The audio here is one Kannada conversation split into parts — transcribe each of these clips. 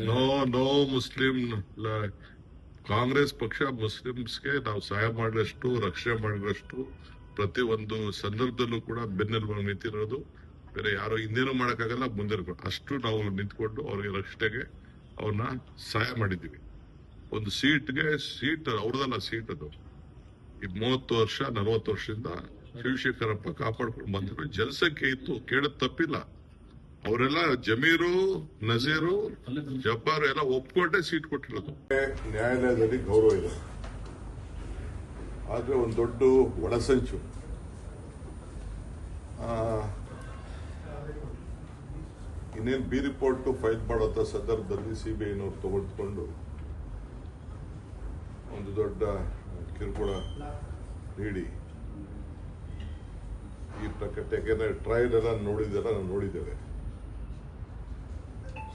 ನೋ ನೋ ಮುಸ್ಲಿಂ ಕಾಂಗ್ರೆಸ್ ಪಕ್ಷ ಮುಸ್ಲಿಮ್ಸ್ಗೆ ನಾವು ಸಹಾಯ ಮಾಡಿದಷ್ಟು ರಕ್ಷಣೆ ಮಾಡಿದಷ್ಟು ಪ್ರತಿ ಒಂದು ಸಂದರ್ಭದಲ್ಲೂ ಕೂಡ ಬೆನ್ನೆಲುಬಾಗಿ ನಿಂತಿರೋದು. ಬೇರೆ ಯಾರು ಹಿಂದೇನು ಮಾಡಕ್ಕಾಗಲ್ಲ, ಮುಂದೆ ಅಷ್ಟು ನಾವು ನಿಂತ್ಕೊಂಡು ಅವ್ರಿಗೆ ರಕ್ಷಣೆಗೆ ಅವ್ರನ್ನ ಸಹಾಯ ಮಾಡಿದ್ದೀವಿ. ಒಂದು ಸೀಟ್ ಅವ್ರದಲ್ಲ, ಸೀಟ್ ಅದು ಈ 30 ವರ್ಷ 40 ವರ್ಷದಿಂದ ಶಿವಶೇಖರಪ್ಪ ಕಾಪಾಡ್ಕೊಂಡು ಬಂದ್ರು. ಜನಸಂಖ್ಯೆ ಇತ್ತು, ಕೇಳದ್ ತಪ್ಪಿಲ್ಲ. ಅವರೆಲ್ಲ ಜಮೀರು, ನಜೀರು, ಜಬ್ಬಾರು ಎಲ್ಲ ಒಪ್ಕೊಂಡೇ ಸೀಟ್ ಕೊಟ್ಟಿರೋದು. ನ್ಯಾಯಾಲಯದಲ್ಲಿ ಗೌರವ ಇದೆ, ಆದ್ರೆ ಒಂದು ದೊಡ್ಡ ಒಳಸಂಚು. ಇನ್ನೇನು ಬಿ ರಿಪೋರ್ಟ್ ಫೈಲ್ ಮಾಡೋಂಥ ಸಂದರ್ಭದಲ್ಲಿ ಸಿಬಿಐನವ್ರು ತೆಗೆದುಕೊಂಡು ಒಂದು ದೊಡ್ಡ ಕಿರುಕುಳ ನೀಡಿ ಈ ಪ್ರಕಟಣೆ ಟ್ರಯಲ್ ಎಲ್ಲ ನಾವು ನೋಡಿದ್ದೇವೆ.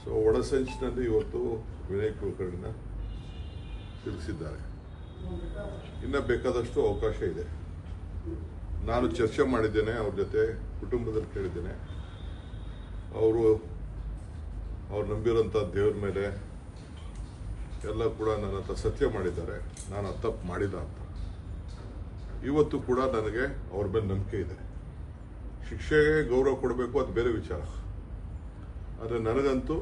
ಸೊ ಒಳಸಂಚಿನಲ್ಲಿ ಇವತ್ತು ವಿನಯ್ ಕುಲಕರ್ಣಿನ ತಿಳಿಸಿದ್ದಾರೆ. ಇನ್ನ ಬೇಕಾದಷ್ಟು ಅವಕಾಶ ಇದೆ. ನಾನು ಚರ್ಚೆ ಮಾಡಿದ್ದೇನೆ ಅವ್ರ ಜೊತೆ, ಕುಟುಂಬದಲ್ಲಿ ಕೇಳಿದ್ದೇನೆ. ಅವ್ರು ನಂಬಿರೋಂಥ ದೇವ್ರ ಮೇಲೆ ಎಲ್ಲ ಕೂಡ ನನ್ನ ಹತ್ರ ಸತ್ಯ ಮಾಡಿದ್ದಾರೆ, ನಾನು ತಪ್ಪು ಮಾಡಿಲ್ಲ ಅಂತ. ಇವತ್ತು ಕೂಡ ನನಗೆ ಅವ್ರ ಮೇಲೆ ನಂಬಿಕೆ ಇದೆ. ಶಿಕ್ಷೆಗೆ ಗೌರವ ಕೊಡಬೇಕು, ಅದು ಬೇರೆ ವಿಚಾರ. ಆದರೆ ನನಗಂತೂ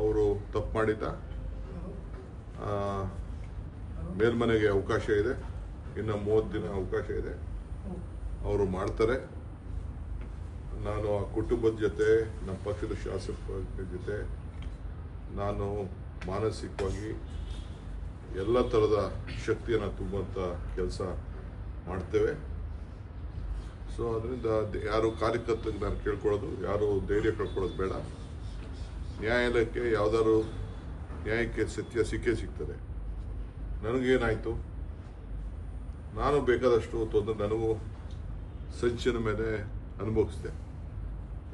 ಅವರು ತಪ್ಪು ಮಾಡಿಲ್ಲ. ಮೇಲ್ಮನೆಗೆ ಅವಕಾಶ ಇದೆ, ಇನ್ನು 30 ದಿನ ಅವಕಾಶ ಇದೆ, ಅವರು ಮಾಡ್ತಾರೆ. ನಾನು ಆ ಕುಟುಂಬದ ಜೊತೆ, ನಮ್ಮ ಪಕ್ಷದ ಶಾಸಕರ ಜೊತೆ ನಾನು ಮಾನಸಿಕವಾಗಿ ಎಲ್ಲ ಥರದ ಶಕ್ತಿಯನ್ನು ತುಂಬುವಂಥ ಕೆಲಸ ಮಾಡ್ತೇವೆ. ಸೊ ಅದರಿಂದ ಯಾರು ಕಾರ್ಯಕರ್ತರಿಗೆ ನಾನು ಕೇಳ್ಕೊಳ್ಳೋದು, ಯಾರು ಧೈರ್ಯ ಕಳ್ಕೊಳ್ಳೋದು ಬೇಡ. ನ್ಯಾಯಾಲಯಕ್ಕೆ ಯಾವ್ದಾದ್ರು ನ್ಯಾಯಕ್ಕೆ ಸತ್ಯ ಸಿಗ್ತದೆ. ನನಗೇನಾಯಿತು, ನಾನು ಬೇಕಾದಷ್ಟು ತೊಂದರೆ ನನಗೂ ಸಂಚಿನ ಮೇಲೆ ಅನುಭವಿಸಿದೆ.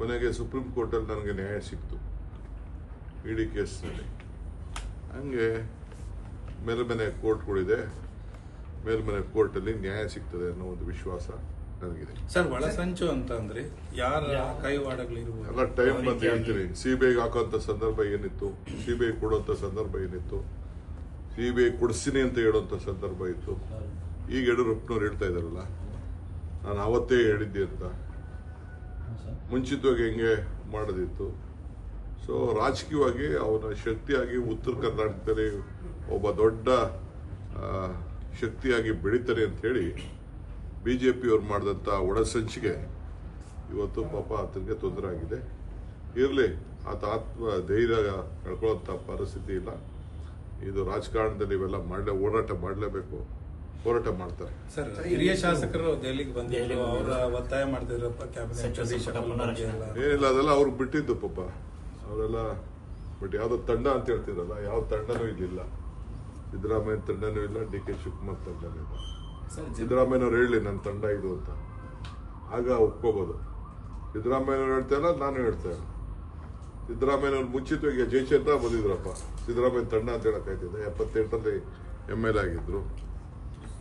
ಕೊನೆಗೆ ಸುಪ್ರೀಂ ಕೋರ್ಟಲ್ಲಿ ನನಗೆ ನ್ಯಾಯ ಸಿಕ್ತು ಇಡೀ ಕೇಸ್ನಲ್ಲಿ. ಹಂಗೆ ಮೇಲ್ಮನೆ ಕೋರ್ಟ್ಗಳಿದೆ, ಮೇಲ್ಮನೆ ಕೋರ್ಟಲ್ಲಿ ನ್ಯಾಯ ಸಿಗ್ತದೆ ಅನ್ನೋ ಒಂದು ವಿಶ್ವಾಸ ನನಗಿದೆ. ಸರ್, ಒಳಸಂಚು ಅಂತ ಅಂದ್ರೆ ಯಾರ ಕೈವಾಡಗಳಿರ್ಬೋದು? ಎಲ್ಲ ಟೈಮ್ ಬಂದು ಹೇಳ್ತೀನಿ. ಸಿಬಿಐಗೆ ಹಾಕುವಂತ ಸಂದರ್ಭ ಏನಿತ್ತು, ಸಿಬಿಐ ಕೊಡುವಂತ ಸಂದರ್ಭ ಏನಿತ್ತು, ಸಿಬಿಐ ಕೊಡಿಸ್ತೀನಿ ಅಂತ ಹೇಳುವಂತ ಸಂದರ್ಭ ಇತ್ತು. ಈಗ ಯಡಿಯೂರಪ್ಪನವ್ರು ಹೇಳ್ತಾ ಇದಾರಲ್ಲ, ನಾನು ಅವತ್ತೇ ಹೇಳಿದ್ದೆ ಅಂತ. ಮುಂಚಿತವಾಗಿ ಹೆಂಗೆ ಮಾಡೋದಿತ್ತು. ಸೊ ರಾಜಕೀಯವಾಗಿ ಅವನ ಶಕ್ತಿಯಾಗಿ ಉತ್ತರ ಕರ್ನಾಟಕದಲ್ಲಿ ಒಬ್ಬ ದೊಡ್ಡ ಶಕ್ತಿಯಾಗಿ ಬೆಳೀತಾರೆ ಅಂತ ಹೇಳಿ ಬಿಜೆಪಿಯವ್ರು ಮಾಡಿದಂಥ ಒಳಸಂಚಿಗೆ ಇವತ್ತು ಪಾಪ ಆತನಿಗೆ ತೊಂದರೆ ಆಗಿದೆ. ಇರಲಿ, ಆತ ಧೈರ್ಯ ಕಳ್ಕೊಳ್ಳೋಂಥ ಪರಿಸ್ಥಿತಿ ಇಲ್ಲ. ಇದು ರಾಜಕಾರಣದಲ್ಲಿ ಇವೆಲ್ಲ ಹೋರಾಟ ಮಾಡಲೇಬೇಕು, ಹೋರಾಟ ಮಾಡ್ತಾರೆ. ಸರ್, ಹಿರಿಯ ಶಾಸಕರು ದೆಹಲಿಗೆ ಬಂದಿದ್ರು, ಅವರ ಒತ್ತಾಯ ಮಾಡ್ತಿದ್ರು. ಏನಿಲ್ಲ, ಅದೆಲ್ಲ ಅವ್ರಿಗೆ ಬಿಟ್ಟಿದ್ದು ಪಾಪ. ಅವರೆಲ್ಲ ಬಟ್ ಯಾವುದೋ ತಂಡ ಅಂತ ಹೇಳ್ತಿರಲ್ಲ, ಯಾವ ತಂಡನೂ ಇಲ್ಲಿಲ್ಲ. ಸಿದ್ದರಾಮಯ್ಯ ತಂಡನೂ ಇಲ್ಲ, DK ಶಿವಕುಮಾರ್ ತಂಡನೂ ಇಲ್ಲ. ಸಿದ್ದರಾಮಯ್ಯನವ್ರು ಹೇಳಲಿ ನನ್ನ ತಂಡ ಇದು ಅಂತ, ಆಗ ಒಪ್ಕೋಬಹುದು. ಸಿದ್ದರಾಮಯ್ಯನವ್ರು ಹೇಳ್ತಾ ಇಲ್ಲ, ನಾನು ಹೇಳ್ತಾ ಇಲ್ಲ. ಸಿದ್ದರಾಮಯ್ಯನವ್ರು ಮುಂಚಿತವಾಗಿ ಜಯಚಂದ್ರ ಬಂದಿದ್ರಪ್ಪ, ಸಿದ್ದರಾಮಯ್ಯ ತಂಡ ಅಂತ ಹೇಳಕ್ಕಾಯ್ತಿದೆ. 78ರಲ್ಲಿ ML ಆಗಿದ್ರು.